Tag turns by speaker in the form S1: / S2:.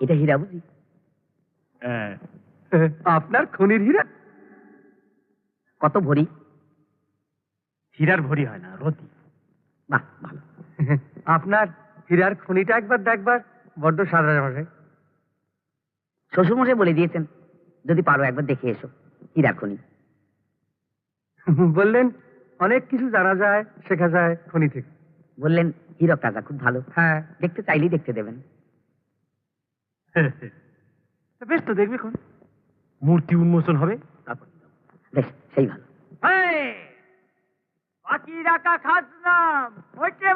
S1: এটা হীরা বুঝি?
S2: আপনার খনির হীরা?
S1: কত ভরি?
S2: হীরার ভরি হয় না, রতি।
S1: বাহ, ভালো।
S2: আপনার হীরার খনিটা একবার দেখবার বড্ড সাদা মশাই।
S1: শ্বশুরমশাই বলে দিয়েছেন যদি পারো একবার দেখে এসো হীরা খনি।
S2: বললেন অনেক কিছু জানা যায়, শেখা যায় খনি থেকে।
S1: বললেন হীরক কাকা খুব ভালো,
S2: হ্যাঁ।
S1: দেখতে চাইলেই দেখতে দেবেন।
S2: বেশ, তো দেখবে কোন মূর্তি উন্মোচন হবে তারপর।
S1: বেশ, সেই ভালো।
S2: বাকি রাখা খাজনা হইতে